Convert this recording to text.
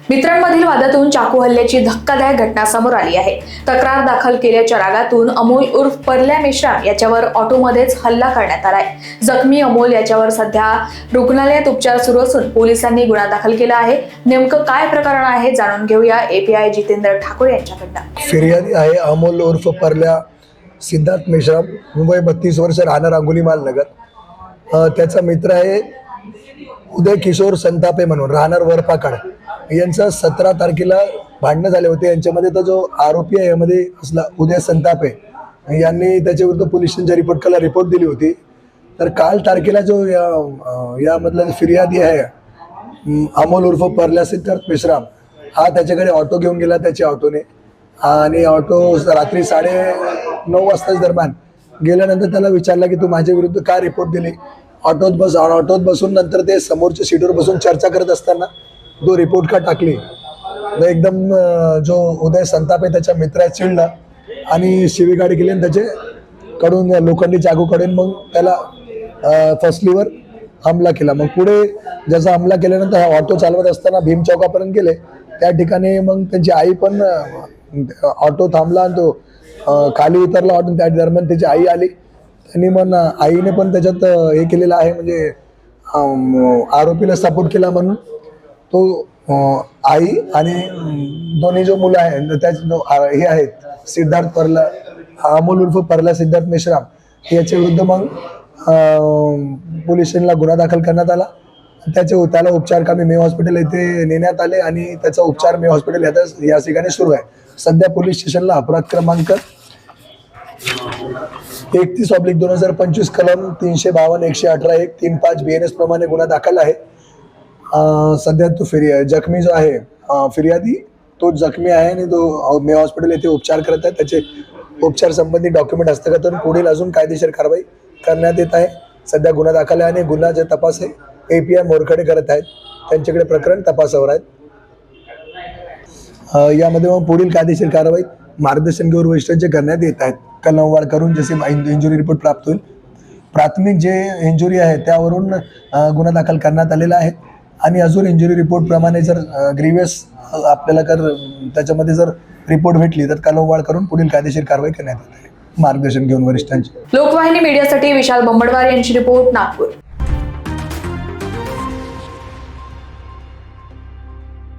मित्रांमधील वादातून चाकू हल्ल्याची धक्कादायक घटना समोर आली आहे। तक्रार दाखल केल्याच्या रागातून अमोल उर्फ परल्या मेश्राम याच्यावर ऑटोमध्येच हल्ला करण्यात आलाय। जखमी अमोल याच्यावर सध्या रुग्णालयात उपचार सुरू असून पोलिसांनी गुन्हा दाखल केला आहे। नेमकं काय प्रकरण आहे जाणून घेऊया एपीआय जितेंद्र ठाकूर यांच्याकडनं। फिर्यादी आहे अमोल उर्फ परल्या सिद्धार्थ मेश्राम, मुंबई 32 वर्ष, राहणार अंगुलीमाल नगर। त्याचा मित्र आहे उदय किशोर संतापे म्हणून, राहणार वरपाकाड। यांचा 17 तारखेला भांडणं झाले होते। यांच्यामध्ये तो जो आरोपी आहे यामध्ये असला उदय संतापे यांनी त्याच्याविरुद्ध पोलीस स्टेशनच्या रिपोर्ट दिली होती। तर काल तारखेला जो यामधला फिर्यादी आहे अमोल उर्फ परल्या सिद्धार्थ मेश्राम हा त्याच्याकडे ऑटो घेऊन गेला, त्याच्या ऑटोने, आणि ऑटो रात्री 9:30 वाजता दरम्यान गेल्यानंतर त्याला विचारला की तू माझ्या विरुद्ध काय रिपोर्ट दिली। ऑटोत बसून नंतर ते समोरच्या सीटवर बसून चर्चा करत असताना तो रिपोर्ट का टाकली। एकदम जो उदय संतापे त्याच्या मित्रा चिडला आणि शिवीगाडी केली आणि त्याचे कडून लोखंडी चाकू काढून मग त्याला फसलीवर हमला केला। मग पुढे ज्याचा हमला केल्यानंतर हा ऑटो चालवत असताना भीम चौकापर्यंत गेले। त्या ठिकाणी मग त्यांची आई पण ऑटो थांबला आणि तो खाली उतरला ऑटो। त्या दरम्यान त्याची आई आली, त्यांनी मग आईने पण त्याच्यात हे केलेलं आहे, म्हणजे आरोपीला सपोर्ट केला म्हणून तो आई आणि दोन्ही जो मुलं आहेत हे आहेत सिद्धार्थ परला अमोल उर्फ परला सिद्धार्थ मेश्राम याच्या विरुद्ध मग पोलीस स्टेशनला गुन्हा दाखल करण्यात आला। त्याला उपचारकामी मे हॉस्पिटल येथे नेण्यात आले आणि त्याचा उपचार मे हॉस्पिटल या ठिकाणी सुरू आहे। सध्या पोलीस स्टेशनला अपराध क्रमांक 31/2025 कलम 352-118-1 35 BNS प्रमाणे गुन्हा दाखल आहे। सध्या तो जखमी जो आहे फिर्यादी तो जखमी आहे आणि तो मे हॉस्पिटल येथे उपचार करत आहे। त्याचे उपचार संबंधी डॉक्युमेंट हस्तगत करून पुढील अजून कायदेशीर कारवाई करण्यात येत आहे। सध्या गुन्हा दाखल आहे आणि गुन्ह्याचे तपास हे एपीआय मोरखडे करत आहेत, त्यांच्याकडे प्रकरण तपासावर आहेत। यामध्ये मग पुढील कायदेशीर कारवाई मार्गदर्शन घेऊन वरिष्ठांचे करण्यात येत आहेत। कलमवार करून जसे इंजुरी रिपोर्ट प्राप्त होईल, प्राथमिक जे इंजुरी आहे त्यावरून गुन्हा दाखल करण्यात आलेला आहे आणि अजून इंजुरी रिपोर्ट प्रमाणे जर ग्रीवियस आपल्याला त्याच्यामध्ये जर रिपोर्ट भेटली तर कलमवार करून पुढील कायदेशीर कारवाई करण्यात येत आहे, मार्गदर्शन घेऊन वरिष्ठांचे। लोकवाहिनी मीडियासाठी विशाल बंबडवार यांची रिपोर्ट, नागपूर।